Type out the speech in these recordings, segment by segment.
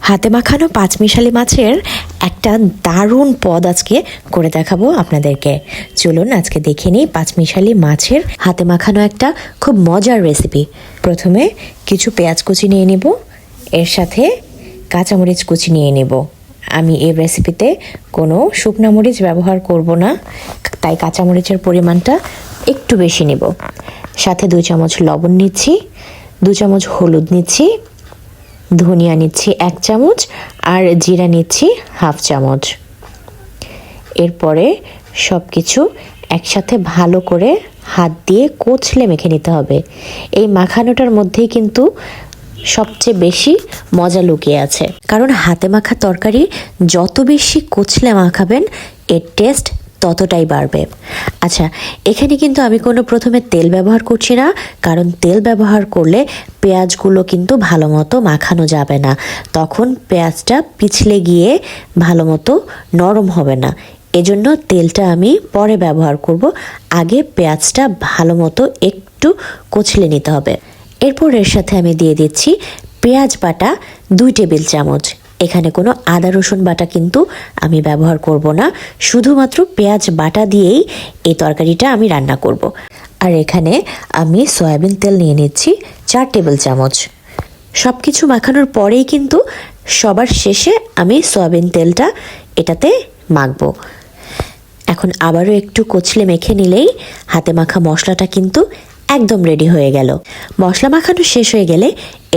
হাতে মাখানো পাঁচমিশালি মাছের একটা দারুণ পদ আজকে করে দেখাবো আপনাদেরকে। চলুন আজকে দেখে নিই পাঁচমিশালি মাছের হাতে মাখানো একটা খুব মজার রেসিপি। প্রথমে কিছু পেঁয়াজ কুচি নিয়ে নেব, এর সাথে কাঁচামরিচ কুচি নিয়ে নেব। আমি এই রেসিপিতে কোনো শুকনা মরিচ ব্যবহার করব না, তাই কাঁচামরিচের পরিমাণটা একটু বেশি নেব। সাথে 2 চামচ লবণ নিচ্ছি, 2 চামচ হলুদ নিচ্ছি, ধনিয়া নিচ্ছি 1 চামচ, আর জিরা নিচ্ছি 1/2 চামচ। এরপরে সব কিছু একসাথে ভালো করে হাত দিয়ে কচলে মেখে নিতে হবে। এই মাখানোটার মধ্যেই কিন্তু সবচেয়ে বেশি মজা লুকিয়ে আছে, কারণ হাতে মাখা তরকারি যত বেশি কচলে মাখাবেন এর টেস্ট ততটাই বাড়বে। আচ্ছা, এখানে কিন্তু আমি কোনো প্রথমে তেল ব্যবহার করছি না, কারণ তেল ব্যবহার করলে পেঁয়াজগুলো কিন্তু ভালো মতো মাখানো যাবে না, তখন পেঁয়াজটা পিছলে গিয়ে ভালো মতো নরম হবে না। এজন্য তেলটা আমি পরে ব্যবহার করব, আগে পেঁয়াজটা ভালো মতো একটু কচলে নিতে হবে। এরপর এর সাথে আমি দিয়ে দিচ্ছি পেঁয়াজ বাটা 2 টেবিল চামচ। এখানে কোনো আদা রসুন বাটা কিন্তু আমি ব্যবহার করব না, শুধুমাত্র পেঁয়াজ বাটা দিয়েই এই তরকারিটা আমি রান্না করব। আর এখানে আমি সয়াবিন তেল নিয়ে নিচ্ছি 4 টেবিল চামচ। সব কিছু মাখানোর পরেই কিন্তু সবার শেষে আমি সয়াবিন তেলটা এটাতে মাখবো। এখন আবারও একটু কচলে মেখে নিলেই হাতে মাখা মশলাটা কিন্তু একদম রেডি হয়ে গেল। মশলা মাখানো শেষ হয়ে গেলে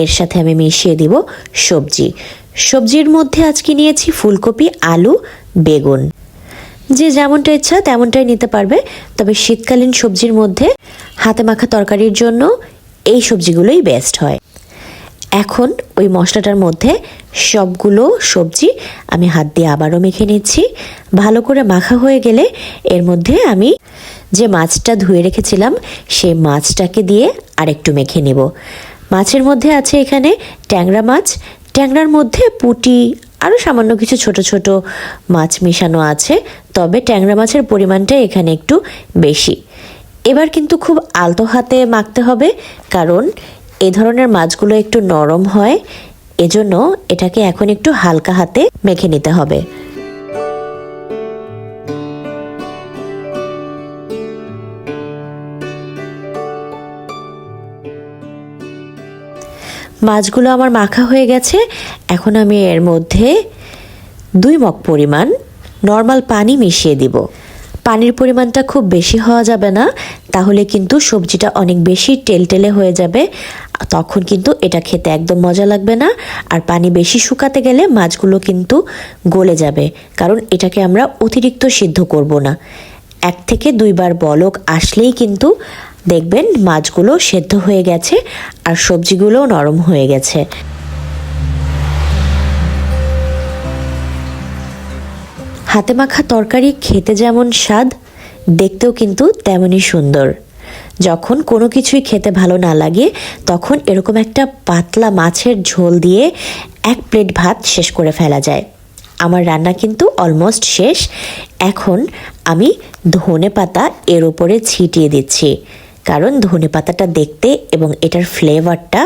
এর সাথে আমি মিশিয়ে দিব সবজির মধ্যে আজকে নিয়েছি ফুলকপি, আলু, বেগুন। যে যেমনটা ইচ্ছা তেমনটাই নিতে পারবে, তবে শীতকালীন সবজির মধ্যে হাতে মাখা তরকারির জন্য এই সবজিগুলোই বেস্ট হয়। এখন ওই মশলাটার মধ্যে সবগুলো সবজি আমি হাত দিয়ে আবারও মেখে নিচ্ছি। ভালো করে মাখা হয়ে গেলে এর মধ্যে আমি যে মাছটা ধুয়ে রেখেছিলাম সেই মাছটাকে দিয়ে আরেকটু মেখে নেব। মাছের মধ্যে আছে এখানে ট্যাংরা মাছ, ট্যাংরার মধ্যে পুঁটি আরও সামান্য কিছু ছোট ছোট মাছ মেশানো আছে, তবে ট্যাংরা মাছের পরিমাণটা এখানে একটু বেশি। এবার কিন্তু খুব আলতো হাতে মাখতে হবে, কারণ এ ধরনের মাছগুলো একটু নরম হয়, এজন্য এটাকে এখন একটু হালকা হাতে মেখে নিতে হবে। মাছগুলো আমার মাখা হয়ে গেছে। এখন আমি এর মধ্যে 2 মগ পরিমাণ নর্মাল পানি মিশিয়ে দিব। পানির পরিমাণটা খুব বেশি হওয়া যাবে না, তাহলে কিন্তু সবজিটা অনেক বেশি টেলটেলে হয়ে যাবে, তখন কিন্তু এটা খেতে একদম মজা লাগবে না। আর পানি বেশি শুকাতে গেলে মাছগুলো কিন্তু গলে যাবে, কারণ এটাকে আমরা অতিরিক্ত সিদ্ধ করব না। 1 থেকে 2 বার বলক আসলেই কিন্তু দেখবেন মাছগুলো সেদ্ধ হয়ে গেছে আর সবজিগুলোও নরম হয়ে গেছে। হাতে মাখা তরকারি খেতে যেমন স্বাদ, দেখতেও কিন্তু তেমনই সুন্দর। যখন কোনো কিছুই খেতে ভালো না লাগে তখন এরকম একটা পাতলা মাছের ঝোল দিয়ে 1 প্লেট ভাত শেষ করে ফেলা যায়। আমার রান্না কিন্তু অলমোস্ট শেষ। এখন আমি ধনেপাতা এর উপরে ছিটিয়ে দিচ্ছি, কারণ ধনেপাতাটা দেখতে এবং এটার ফ্লেভারটা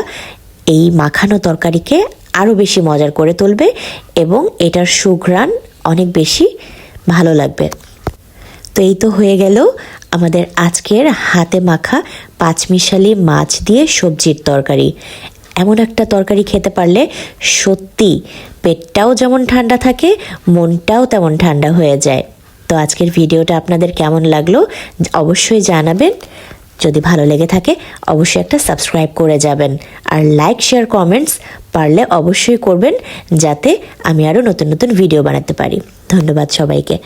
এই মাখানো তরকারিকে আরও বেশি মজার করে তুলবে এবং এটার সুঘ্রাণ অনেক বেশি ভালো লাগবে। তো এই তো হয়ে গেল আমাদের আজকের হাতে মাখা পাঁচমিশালি মাছ দিয়ে সবজির তরকারি। এমন একটা তরকারি খেতে পারলে সত্যি পেটটাও যেমন ঠান্ডা থাকে, মনটাও তেমন ঠান্ডা হয়ে যায়। তো আজকের ভিডিওটা আপনাদের কেমন লাগলো অবশ্যই জানাবেন। যদি ভালো লেগে থাকে অবশ্যই একটা সাবস্ক্রাইব করে যাবেন, আর লাইক, শেয়ার, কমেন্টস পারলে অবশ্যই করবেন, যাতে আমি আরও নতুন নতুন ভিডিও বানাতে পারি। ধন্যবাদ সবাইকে।